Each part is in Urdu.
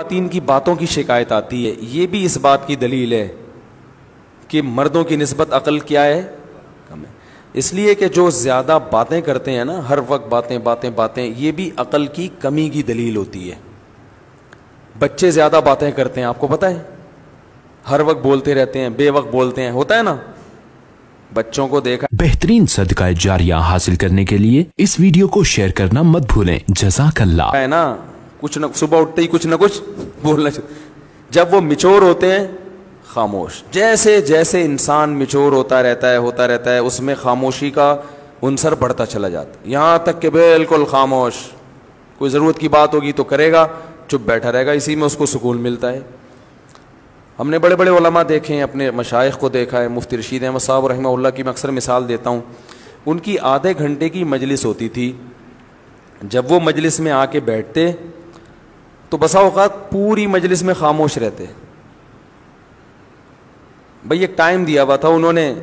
خواتین کی باتوں کی شکایت آتی ہے، یہ بھی اس بات کی دلیل ہے کہ مردوں کی نسبت عقل کیا ہے، کم ہے. اس لیے کہ جو زیادہ باتیں کرتے ہیں نا، ہر وقت باتیں باتیں باتیں، یہ بھی عقل کی کمی کی دلیل ہوتی ہے. بچے زیادہ باتیں کرتے ہیں، آپ کو پتہ ہے، ہر وقت بولتے رہتے ہیں، بے وقت بولتے ہیں، ہوتا ہے نا. بچوں کو دیکھا. بہترین صدقہ جاریہ حاصل کرنے کے لیے اس ویڈیو کو شیئر کرنا مت بھولیں. جزاک اللہ. ہے نا، کچھ نہ صبح اٹھتے ہی کچھ نہ کچھ بولنا. جب وہ میچور ہوتے ہیں خاموش. جیسے جیسے انسان میچور ہوتا رہتا ہے اس میں خاموشی کا عنصر بڑھتا چلا جاتا ہے، یہاں تک کہ بالکل خاموش. کوئی ضرورت کی بات ہوگی تو کرے گا، چپ بیٹھا رہے گا، اسی میں اس کو سکون ملتا ہے. ہم نے بڑے بڑے علماء دیکھے ہیں، اپنے مشائخ کو دیکھا ہے. مفتی رشید احمد صاحب رحمہ اللہ کی میں اکثر مثال دیتا ہوں. ان کی آدھے گھنٹے کی مجلس ہوتی تھی. جب وہ مجلس میں آ کے بیٹھتے تو بسا اوقات پوری مجلس میں خاموش رہتے. بھئی ایک ٹائم دیا ہوا تھا انہوں نے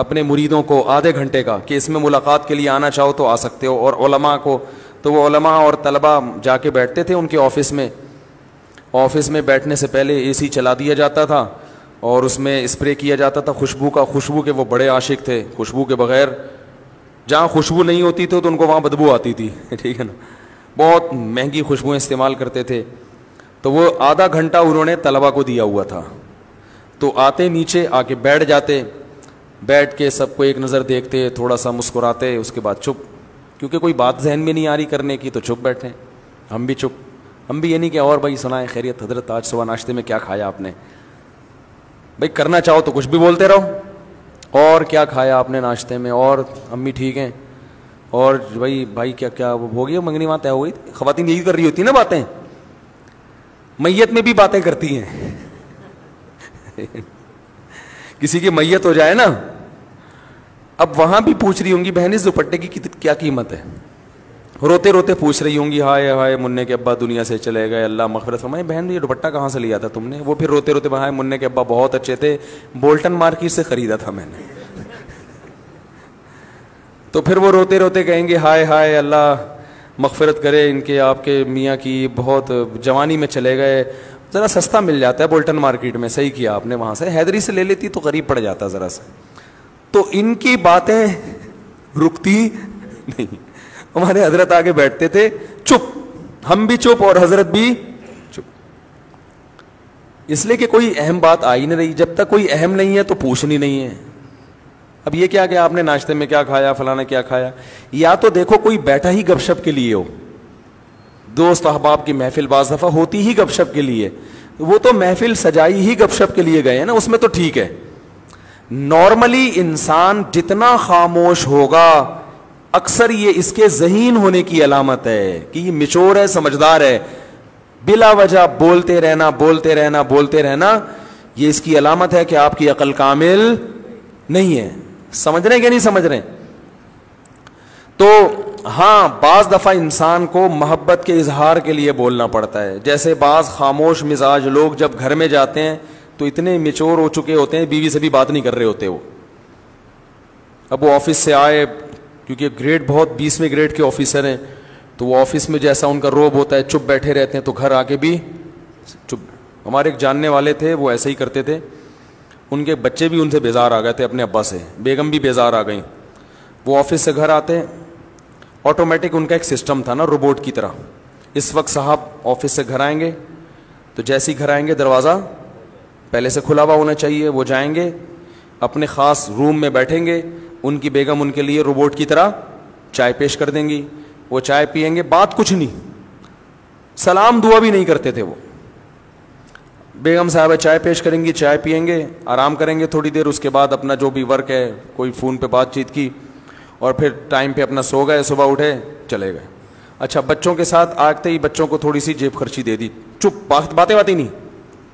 اپنے مریدوں کو آدھے گھنٹے کا، کہ اس میں ملاقات کے لیے آنا چاہو تو آ سکتے ہو. اور علماء کو تو وہ علماء اور طلباء جا کے بیٹھتے تھے ان کے آفس میں. آفس میں بیٹھنے سے پہلے اے سی چلا دیا جاتا تھا اور اس میں اسپرے کیا جاتا تھا خوشبو کا. خوشبو کے وہ بڑے عاشق تھے، خوشبو کے بغیر جہاں خوشبو نہیں ہوتی تھی تو ان کو وہاں بدبو آتی تھی. ٹھیک ہے نا، بہت مہنگی خوشبوئیں استعمال کرتے تھے. تو وہ آدھا گھنٹہ انہوں نے طلباء کو دیا ہوا تھا. تو آتے نیچے آ کے بیٹھ جاتے، بیٹھ کے سب کو ایک نظر دیکھتے، تھوڑا سا مسکراتے، اس کے بعد چپ. کیونکہ کوئی بات ذہن میں نہیں آ رہی کرنے کی تو چپ بیٹھے. ہم بھی چپ. ہم بھی یہ نہیں کہ اور بھائی سنائیں خیریت حضرت آج صبح ناشتے میں کیا کھایا آپ نے. بھائی کرنا چاہو تو کچھ بھی بولتے رہو، اور کیا کھایا آپ نے ناشتے میں، اور امی ٹھیک ہیں، اور بھائی کیا کیا ہو گیا، منگنی وہاں طے ہو گئی. خواتین یہی کر رہی ہوتی نا باتیں. میت میں بھی باتیں کرتی ہیں. کسی کی میت ہو جائے نا، اب وہاں بھی پوچھ رہی ہوں گی بہن اس دوپٹے کی کیا قیمت ہے. روتے روتے پوچھ رہی ہوں گی ہائے ہائے منع کے ابا دنیا سے چلے گئے، اللہ مغفرت فرمائے. بہن یہ دوپٹہ کہاں سے لیا تھا تم نے؟ وہ پھر روتے روتے ہائے منع کے ابا بہت اچھے تھے، بولٹن مارکیٹ سے خریدا تھا میں نے. تو پھر وہ روتے روتے کہیں گے ہائے ہائے اللہ مغفرت کرے ان کے آپ کے میاں کی، بہت جوانی میں چلے گئے. ذرا سستا مل جاتا ہے بولٹن مارکیٹ میں، صحیح کیا آپ نے، وہاں سے حیدری سے لے لیتی تو قریب پڑ جاتا ذرا سا. تو ان کی باتیں رکتی نہیں. ہمارے حضرت آگے بیٹھتے تھے چپ، ہم بھی چپ اور حضرت بھی چپ. اس لیے کہ کوئی اہم بات آئی نہیں رہی. جب تک کوئی اہم نہیں ہے تو پوچھنی نہیں ہے. اب یہ کیا کہ آپ نے ناشتے میں کیا کھایا، فلانا کیا کھایا. یا تو دیکھو کوئی بیٹھا ہی گپ شپ کے لیے ہو، دوست احباب کی محفل بعض دفعہ ہوتی ہی گپ شپ کے لیے، وہ تو محفل سجائی ہی گپ شپ کے لیے گئے ہیں نا، اس میں تو ٹھیک ہے. نارملی انسان جتنا خاموش ہوگا اکثر یہ اس کے ذہین ہونے کی علامت ہے کہ یہ میچور ہے، سمجھدار ہے. بلا وجہ بولتے رہنا بولتے رہنا بولتے رہنا، یہ اس کی علامت ہے کہ آپ کی عقل کامل نہیں ہے. سمجھ رہے ہیں کہ نہیں سمجھ رہے ہیں؟ تو ہاں بعض دفعہ انسان کو محبت کے اظہار کے لیے بولنا پڑتا ہے. جیسے بعض خاموش مزاج لوگ جب گھر میں جاتے ہیں تو اتنے میچور ہو چکے ہوتے ہیں، بیوی سے بھی بات نہیں کر رہے ہوتے. وہ اب وہ آفس سے آئے، کیونکہ گریڈ بہت 20ویں گریڈ کے آفیسر ہیں، تو وہ آفس میں جیسا ان کا روب ہوتا ہے چپ بیٹھے رہتے ہیں، تو گھر آ کے بھی چپ. ہمارے ایک جاننے والے تھے وہ ایسے ہی کرتے تھے. ان کے بچے بھی ان سے بیزار آ گئے تھے اپنے ابا سے، بیگم بھی بیزار آ گئیں. وہ آفس سے گھر آتے، آٹومیٹک ان کا ایک سسٹم تھا نا روبوٹ کی طرح. اس وقت صاحب آفس سے گھر آئیں گے تو جیسے ہی گھر آئیں گے دروازہ پہلے سے کھلا ہوا ہونا چاہیے. وہ جائیں گے اپنے خاص روم میں بیٹھیں گے، ان کی بیگم ان کے لیے روبوٹ کی طرح چائے پیش کر دیں گی. وہ چائے پیئیں گے، بات کچھ نہیں، سلام دعا بھی نہیں کرتے تھے. وہ بیگم صاحبہ چائے پیش کریں گی، چائے پیئیں گے، آرام کریں گے تھوڑی دیر، اس کے بعد اپنا جو بھی ورک ہے کوئی فون پہ بات چیت کی، اور پھر ٹائم پہ اپنا سو گئے، صبح اٹھے چلے گئے. اچھا بچوں کے ساتھ آتے ہی بچوں کو تھوڑی سی جیب خرچی دے دی، چپ، باتیں نہیں،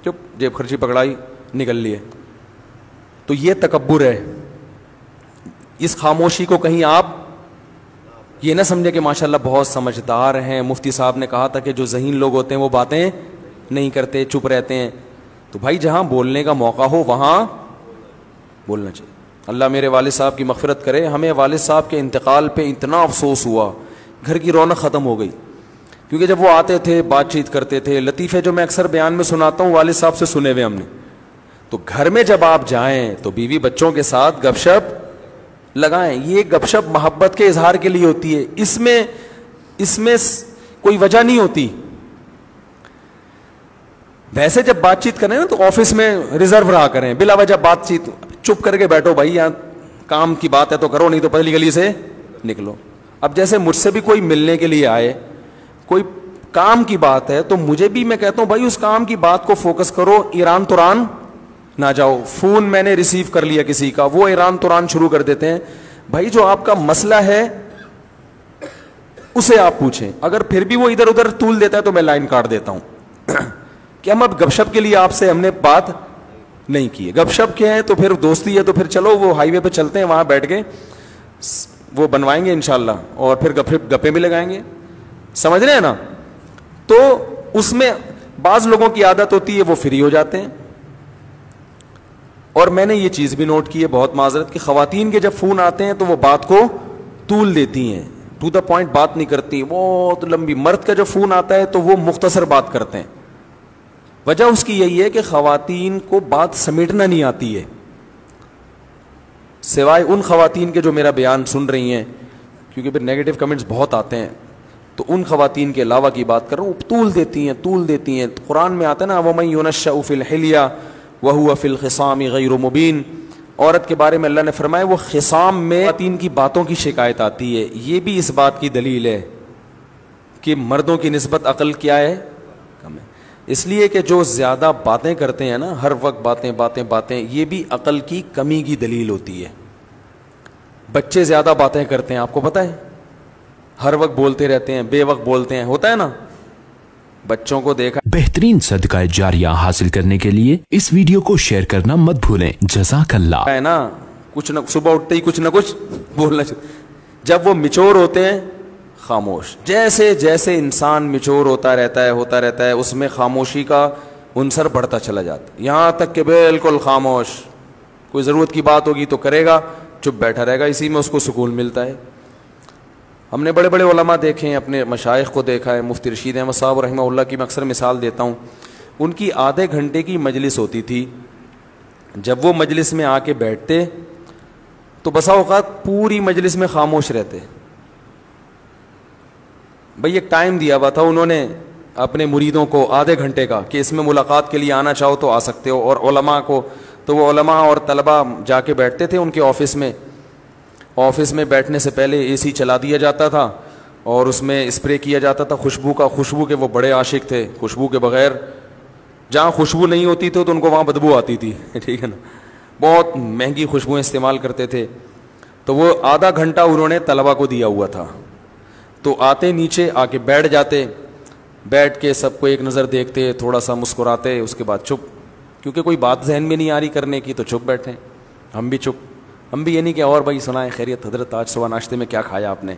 چپ، جیب خرچی پکڑائی نکل لیے. تو یہ تکبر ہے. اس خاموشی کو کہیں آپ یہ نہ سمجھے کہ ماشاءاللہ بہت سمجھدار ہیں. مفتی صاحب نے کہا تھا کہ جو ذہین لوگ ہوتے ہیں وہ باتیں نہیں کرتے، چپ رہتے ہیں. تو بھائی جہاں بولنے کا موقع ہو وہاں بولنا چاہیے. اللہ میرے والد صاحب کی مغفرت کرے. ہمیں والد صاحب کے انتقال پہ اتنا افسوس ہوا، گھر کی رونق ختم ہو گئی. کیونکہ جب وہ آتے تھے بات چیت کرتے تھے. لطیفے جو میں اکثر بیان میں سناتا ہوں والد صاحب سے سنے ہوئے ہم نے. تو گھر میں جب آپ جائیں تو بیوی بچوں کے ساتھ گپ شپ لگائیں. یہ گپ شپ محبت کے اظہار کے لیے ہوتی ہے, اس میں کوئی وجہ نہیں ہوتی. ویسے جب بات چیت کریں نا تو آفس میں ریزرو رہا کریں, بلا وجہ بات چیت چپ کر کے بیٹھو بھائی, یہاں کام کی بات ہے تو کرو, نہیں تو پہلی گلی سے نکلو. اب جیسے مجھ سے بھی کوئی ملنے کے لیے آئے, کوئی کام کی بات ہے, تو مجھے بھی میں کہتا ہوں بھائی اس کام کی بات کو فوکس کرو, ایران توران نہ جاؤ. فون میں نے ریسیو کر لیا کسی کا, وہ ایران توران شروع کر دیتے ہیں. بھائی جو آپ کا مسئلہ ہے اسے آپ پوچھیں, اگر پھر بھی وہ ادھر ادھر طول دیتا ہے تو میں لائن کاٹ دیتا ہوں کہ ہم اب گپ شپ کے لیے آپ سے ہم نے بات نہیں کی ہے. گپ شپ کیا ہے تو پھر دوستی ہے, تو پھر چلو وہ ہائی وے پہ چلتے ہیں, وہاں بیٹھ کے وہ بنوائیں گے انشاءاللہ, اور پھر گپے بھی لگائیں گے. سمجھ رہے ہیں نا؟ تو اس میں بعض لوگوں کی عادت ہوتی ہے وہ فری ہو جاتے ہیں. اور میں نے یہ چیز بھی نوٹ کی ہے, بہت معذرت, کہ خواتین کے جب فون آتے ہیں تو وہ بات کو طول دیتی ہیں, ٹو دا پوائنٹ بات نہیں کرتی, بہت لمبی. مرد کا جب فون آتا ہے تو وہ مختصر بات کرتے ہیں. وجہ اس کی یہی ہے کہ خواتین کو بات سمیٹنا نہیں آتی ہے, سوائے ان خواتین کے جو میرا بیان سن رہی ہیں, کیونکہ پھر نیگیٹو کمنٹس بہت آتے ہیں. تو ان خواتین کے علاوہ کی بات کر رہا ہوں, طول دیتی ہیں. قرآن میں آتا ہے نا, وَمَن يُنَشَّأُ فِي الْحِلْيَةِ وَهُوَ فِي الْخِصَامِ غَيْرُ مُبِينٍ. عورت کے بارے میں اللہ نے فرمایا وہ خصام میں خواتین کی باتوں کی شکایت آتی ہے. یہ بھی اس بات کی دلیل ہے کہ مردوں کی نسبت عقل کیا ہے, کم ہے. اس لیے کہ جو زیادہ باتیں کرتے ہیں نا, ہر وقت باتیں, یہ بھی عقل کی کمی کی دلیل ہوتی ہے. بچے زیادہ باتیں کرتے ہیں, آپ کو پتہ ہے, ہر وقت بولتے رہتے ہیں, بے وقت بولتے ہیں, ہوتا ہے نا, بچوں کو دیکھا. بہترین صدقہ جاریہ حاصل کرنے کے لیے اس ویڈیو کو شیئر کرنا مت بھولیں. جزاک اللہ. ہے نا, کچھ نہ صبح اٹھتے ہی کچھ نہ کچھ بولنا چاہیے. جب وہ میچور ہوتے ہیں خاموش. جیسے جیسے انسان میچور ہوتا رہتا ہے اس میں خاموشی کا عنصر بڑھتا چلا جاتا ہے, یہاں تک کہ بالکل خاموش. کوئی ضرورت کی بات ہوگی تو کرے گا, چپ بیٹھا رہے گا, اسی میں اس کو سکون ملتا ہے. ہم نے بڑے بڑے علماء دیکھے ہیں, اپنے مشائخ کو دیکھا ہے. مفتی رشید احمد صاحب رحمہ اللہ کی میں اکثر مثال دیتا ہوں. ان کی آدھے گھنٹے کی مجلس ہوتی تھی. جب وہ مجلس میں آ کے بیٹھتے تو بسا اوقات پوری مجلس میں خاموش رہتے. بھئی ایک ٹائم دیا ہوا تھا انہوں نے اپنے مریدوں کو آدھے گھنٹے کا, کہ اس میں ملاقات کے لیے آنا چاہو تو آ سکتے ہو. اور علماء کو تو وہ علماء اور طلباء جا کے بیٹھتے تھے ان کے آفس میں بیٹھنے سے پہلے اے سی چلا دیا جاتا تھا اور اس میں اسپرے کیا جاتا تھا خوشبو کے. وہ بڑے عاشق تھے خوشبو کے بغیر, جہاں خوشبو نہیں ہوتی تھی تو ان کو وہاں بدبو آتی تھی, ٹھیک ہے نا. بہت مہنگی خوشبوئیں استعمال کرتے تھے. تو وہ آدھا گھنٹہ انہوں نے طلباء کو دیا ہوا تھا. تو آتے نیچے آ کے بیٹھ جاتے, بیٹھ کے سب کو ایک نظر دیکھتے, تھوڑا سا مسکراتے, اس کے بعد چپ, کیونکہ کوئی بات ذہن میں نہیں آ رہی کرنے کی تو چپ بیٹھے. ہم بھی چپ, ہم بھی یہ نہیں کہ اور بھائی سنائیں خیریت حضرت آج صبح ناشتے میں کیا کھایا آپ نے,